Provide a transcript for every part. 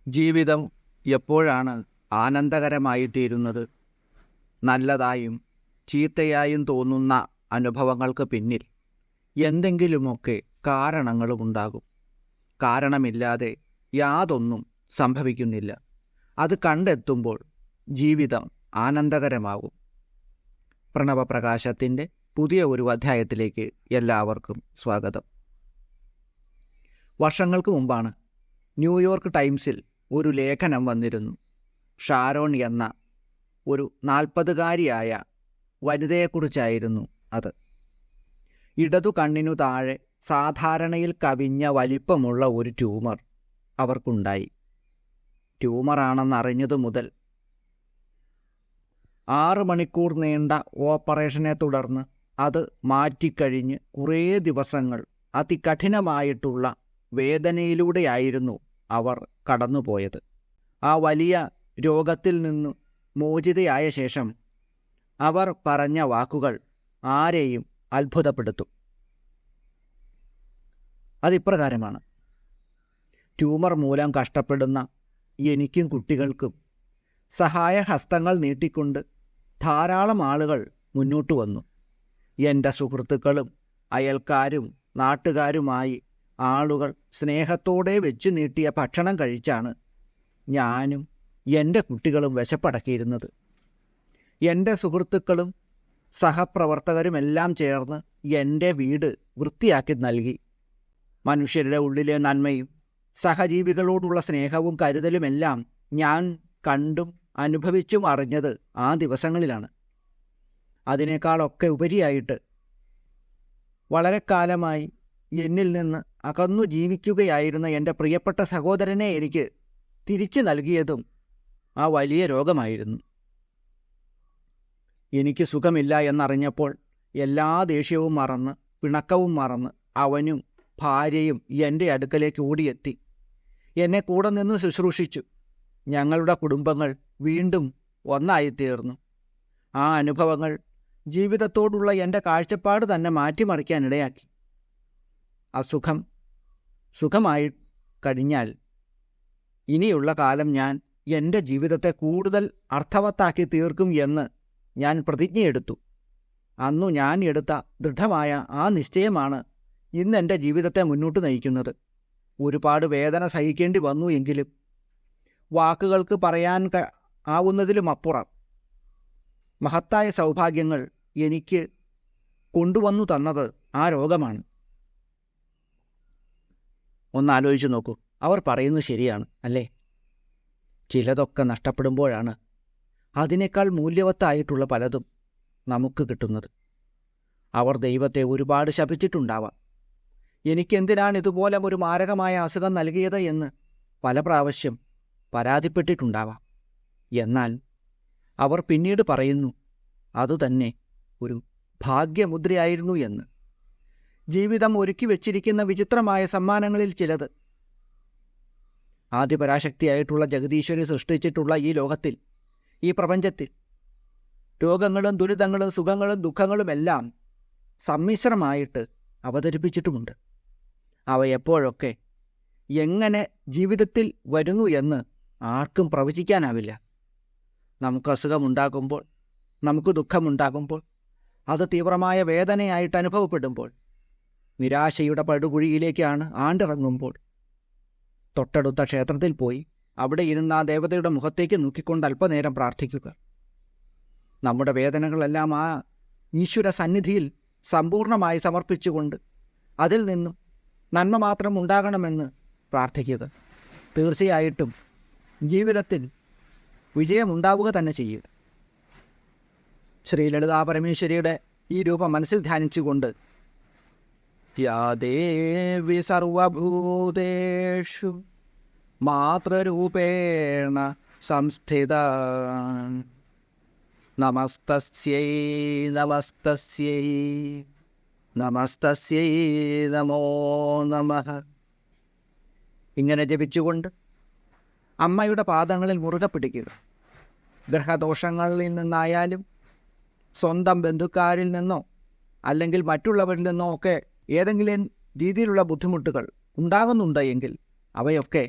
ജീവിതം എപ്പോഴാണ് ആനന്ദകരമായിത്തീരുന്നത്? നല്ലതായും ചീത്തയായും തോന്നുന്ന അനുഭവങ്ങൾക്ക് പിന്നിൽ എന്തെങ്കിലുമൊക്കെ കാരണങ്ങളുമുണ്ടാകും. കാരണമില്ലാതെ യാതൊന്നും സംഭവിക്കുന്നില്ല. അത് കണ്ടെത്തുമ്പോൾ ജീവിതം ആനന്ദകരമാകും. പ്രണവപ്രകാശത്തിൻ്റെ പുതിയ ഒരു അധ്യായത്തിലേക്ക് എല്ലാവർക്കും സ്വാഗതം. വർഷങ്ങൾക്ക് മുമ്പാണ് ന്യൂയോർക്ക് ടൈംസിൽ ഒരു ലേഖനം വന്നിരുന്നു. ഷാരോൺ എന്ന ഒരു 40-കാരിയായ വനിതയെക്കുറിച്ചായിരുന്നു അത്. ഇടതു കണ്ണിനു താഴെ സാധാരണയിൽ കവിഞ്ഞ വലിപ്പമുള്ള ഒരു ട്യൂമർ അവർക്കുണ്ടായി. ട്യൂമറാണെന്നറിഞ്ഞതു മുതൽ 6 മണിക്കൂർ നീണ്ട ഓപ്പറേഷനെ തുടർന്ന് അത് മാറ്റിക്കഴിഞ്ഞ് കുറേ ദിവസങ്ങൾ അതികഠിനമായിട്ടുള്ള വേദനയിലൂടെയായിരുന്നു അവർ കടന്നുപോയത്. ആ വലിയ രോഗത്തിൽ നിന്ന് മോചിതയായ ശേഷം അവർ പറഞ്ഞ വാക്കുകൾ ആരെയും അത്ഭുതപ്പെടുത്തും. അതിപ്രകാരമാണ്: ട്യൂമർ മൂലം കഷ്ടപ്പെടുന്ന എനിക്കും കുട്ടികൾക്കും സഹായഹസ്തങ്ങൾ നീട്ടിക്കൊണ്ട് ധാരാളം ആളുകൾ മുന്നോട്ട് വന്നു. എൻ്റെ സുഹൃത്തുക്കളും അയൽക്കാരും നാട്ടുകാരുമായി ആളുകൾ സ്നേഹത്തോടെ വെച്ച് നീട്ടിയ ഭക്ഷണം കഴിച്ചാണ് ഞാനും എൻ്റെ കുട്ടികളും വിശപ്പടക്കിയിരുന്നത്. എൻ്റെ സുഹൃത്തുക്കളും സഹപ്രവർത്തകരുമെല്ലാം ചേർന്ന് എൻ്റെ വീട് വൃത്തിയാക്കി നൽകി. മനുഷ്യരുടെ ഉള്ളിലെ നന്മയും സഹജീവികളോടുള്ള സ്നേഹവും കരുതലുമെല്ലാം ഞാൻ കണ്ടും അനുഭവിച്ചും അറിഞ്ഞത് ആ ദിവസങ്ങളിലാണ്. അതിനേക്കാളൊക്കെ ഉപരിയായിട്ട് വളരെ കാലമായി എന്നിൽ നിന്ന് അകന്നു ജീവിക്കുകയായിരുന്ന എൻ്റെ പ്രിയപ്പെട്ട സഹോദരനെ എനിക്ക് തിരിച്ചു നൽകിയതും ആ വലിയ രോഗമായിരുന്നു. എനിക്ക് സുഖമില്ല എന്നറിഞ്ഞപ്പോൾ എല്ലാ ദേഷ്യവും മറന്ന് പിണക്കവും മറന്ന് അവനും ഭാര്യയും എൻ്റെ അടുക്കലേക്ക് ഓടിയെത്തി. എന്നെ കൂടെ നിന്ന് ശുശ്രൂഷിച്ചു. ഞങ്ങളുടെ കുടുംബങ്ങൾ വീണ്ടും ഒന്നായിത്തീർന്നു. ആ അനുഭവങ്ങൾ ജീവിതത്തോടുള്ള എൻ്റെ കാഴ്ചപ്പാട് തന്നെ മാറ്റിമറിക്കാനിടയാക്കി. അസുഖം സുഖമായി കഴിഞ്ഞാൽ ഇനിയുള്ള കാലം ഞാൻ എൻ്റെ ജീവിതത്തെ കൂടുതൽ അർത്ഥവത്താക്കി തീർക്കും എന്ന് ഞാൻ പ്രതിജ്ഞയെടുത്തു. അന്നു ഞാൻ എടുത്ത ദൃഢമായ ആ നിശ്ചയമാണ് ഇന്ന് എൻ്റെ ജീവിതത്തെ മുന്നോട്ട് നയിക്കുന്നത്. ഒരുപാട് വേദന സഹിക്കേണ്ടി വന്നു എങ്കിലും വാക്കുകൾക്ക് പറയാൻ ആവുന്നതിലുമപ്പുറം മഹത്തായ സൗഭാഗ്യങ്ങൾ എനിക്ക് കൊണ്ടുവന്നു തന്നത് ആ രോഗമാണ്. ഒന്നാലോചിച്ച് നോക്കൂ, അവർ പറയുന്നത് ശരിയാണ് അല്ലേ? ചിലതൊക്കെ നഷ്ടപ്പെടുമ്പോഴാണ് അതിനേക്കാൾ മൂല്യവത്തായിട്ടുള്ള പലതും നമുക്ക് കിട്ടുന്നത്. അവർ ദൈവത്തെ ഒരുപാട് ശപിച്ചിട്ടുണ്ടാവാം. എനിക്കെന്തിനാണ് ഇതുപോലെ ഒരു മാരകമായ അസുഖം നൽകിയത് എന്ന് പല പ്രാവശ്യം പരാതിപ്പെട്ടിട്ടുണ്ടാവാം. എന്നാൽ അവർ പിന്നീട് പറയുന്നു അതുതന്നെ ഒരു ഭാഗ്യമുദ്രയായിരുന്നു എന്ന്. ജീവിതം ഒരുക്കി വച്ചിരിക്കുന്ന വിചിത്രമായ സമ്മാനങ്ങളിൽ ചിലത്. ആദിപരാശക്തിയായിട്ടുള്ള ജഗദീശ്വരി സൃഷ്ടിച്ചിട്ടുള്ള ഈ ലോകത്തിൽ, ഈ പ്രപഞ്ചത്തിൽ രോഗങ്ങളും ദുരിതങ്ങളും സുഖങ്ങളും ദുഃഖങ്ങളുമെല്ലാം സമ്മിശ്രമായിട്ട് അവതരിപ്പിച്ചിട്ടുമുണ്ട്. അവ എപ്പോഴൊക്കെ എങ്ങനെ ജീവിതത്തിൽ വരുന്നു എന്ന് ആർക്കും പ്രവചിക്കാനാവില്ല. നമുക്ക് അസുഖമുണ്ടാകുമ്പോൾ, നമുക്ക് ദുഃഖമുണ്ടാകുമ്പോൾ, അത് തീവ്രമായ വേദനയായിട്ട് അനുഭവപ്പെടുമ്പോൾ, നിരാശയുടെ പടുകുഴിയിലേക്കാണ് ആണ്ടിറങ്ങുമ്പോൾ, തൊട്ടടുത്ത ക്ഷേത്രത്തിൽ പോയി അവിടെ ഇരുന്ന് ആ ദേവതയുടെ മുഖത്തേക്ക് നോക്കിക്കൊണ്ട് അല്പനേരം പ്രാർത്ഥിക്കുക. നമ്മുടെ വേദനകളെല്ലാം ആ ഈശ്വര സന്നിധിയിൽ സമ്പൂർണമായി സമർപ്പിച്ചുകൊണ്ട് അതിൽ നിന്നും നന്മ മാത്രം ഉണ്ടാകണമെന്ന് പ്രാർത്ഥിക്കുക. തീർച്ചയായിട്ടും ജീവിതത്തിൽ വിജയമുണ്ടാവുക തന്നെ ചെയ്യുക. ശ്രീ ലളിതാ പരമേശ്വരിയുടെ ഈ രൂപം മനസ്സിൽ ധ്യാനിച്ചുകൊണ്ട് യാ ദേവി സർവഭൂതേഷു മാതൃരൂപേണ സംസ്ഥിത നമസ്തസ്യൈ നമസ്തസ്യൈ നമസ്തസ്യൈ നമോ നമഃ. ഇങ്ങനെ ജപിച്ചുകൊണ്ട് അമ്മയുടെ പാദങ്ങളിൽ മുറുകെ പിടിക്കുക. ഗ്രഹദോഷങ്ങളിൽ നിന്നായാലും സ്വന്തം ബന്ധുക്കാരിൽ നിന്നോ അല്ലെങ്കിൽ മറ്റുള്ളവരിൽ നിന്നോ ഒക്കെ ഏതെങ്കിലും രീതിയിലുള്ള ബുദ്ധിമുട്ടുകൾ ഉണ്ടാകുന്നുണ്ടെങ്കിൽ അവയൊക്കെ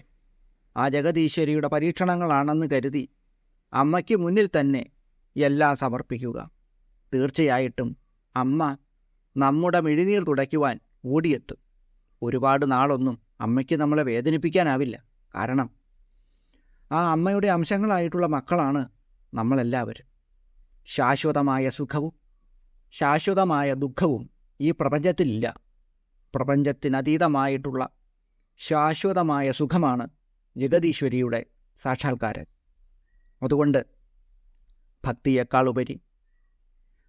ആ ജഗദീശ്വരിയുടെ പരീക്ഷണങ്ങളാണെന്ന് കരുതി അമ്മയ്ക്ക് മുന്നിൽ തന്നെ എല്ലാം സമർപ്പിക്കുക. തീർച്ചയായിട്ടും അമ്മ നമ്മുടെ മിഴിനീർ തുടയ്ക്കുവാൻ ഓടിയെത്തും. ഒരുപാട് നാളൊന്നും അമ്മയ്ക്ക് നമ്മളെ വേദനിപ്പിക്കാനാവില്ല. കാരണം ആ അമ്മയുടെ അംശങ്ങളായിട്ടുള്ള മക്കളാണ് നമ്മളെല്ലാവരും. ശാശ്വതമായ സുഖവും ശാശ്വതമായ ദുഃഖവും ഈ പ്രപഞ്ചത്തിലില്ല. പ്രപഞ്ചത്തിനതീതമായിട്ടുള്ള ശാശ്വതമായ സുഖമാണ് ജഗദീശ്വരിയുടെ സാക്ഷാത്കാരം. അതുകൊണ്ട് ഭക്തിയേക്കാളുപരി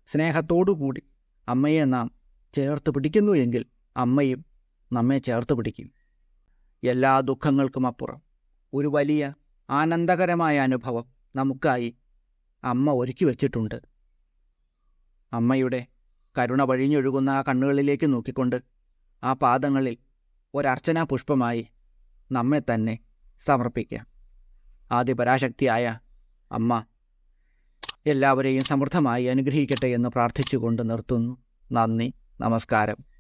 സ്നേഹത്തോടുകൂടി അമ്മയെ നാം ചേർത്ത് പിടിക്കുന്നു എങ്കിൽ അമ്മയും നമ്മെ ചേർത്ത് പിടിക്കും. എല്ലാ ദുഃഖങ്ങൾക്കും അപ്പുറം ഒരു വലിയ ആനന്ദകരമായ അനുഭവം നമുക്കായി അമ്മ ഒരുക്കി വച്ചിട്ടുണ്ട്. അമ്മയുടെ കരുണ വഴിഞ്ഞൊഴുകുന്ന ആ കണ്ണുകളിലേക്ക് നോക്കിക്കൊണ്ട് ആ പാദങ്ങളിൽ ഒരർച്ചനാ പുഷ്പമായി നമ്മെ തന്നെ സമർപ്പിക്കാം. ആദിപരാശക്തിയായ അമ്മ എല്ലാവരെയും സമൃദ്ധമായി അനുഗ്രഹിക്കട്ടെ എന്ന് പ്രാർത്ഥിച്ചുകൊണ്ട് നിർത്തുന്നു. നന്ദി, നമസ്കാരം.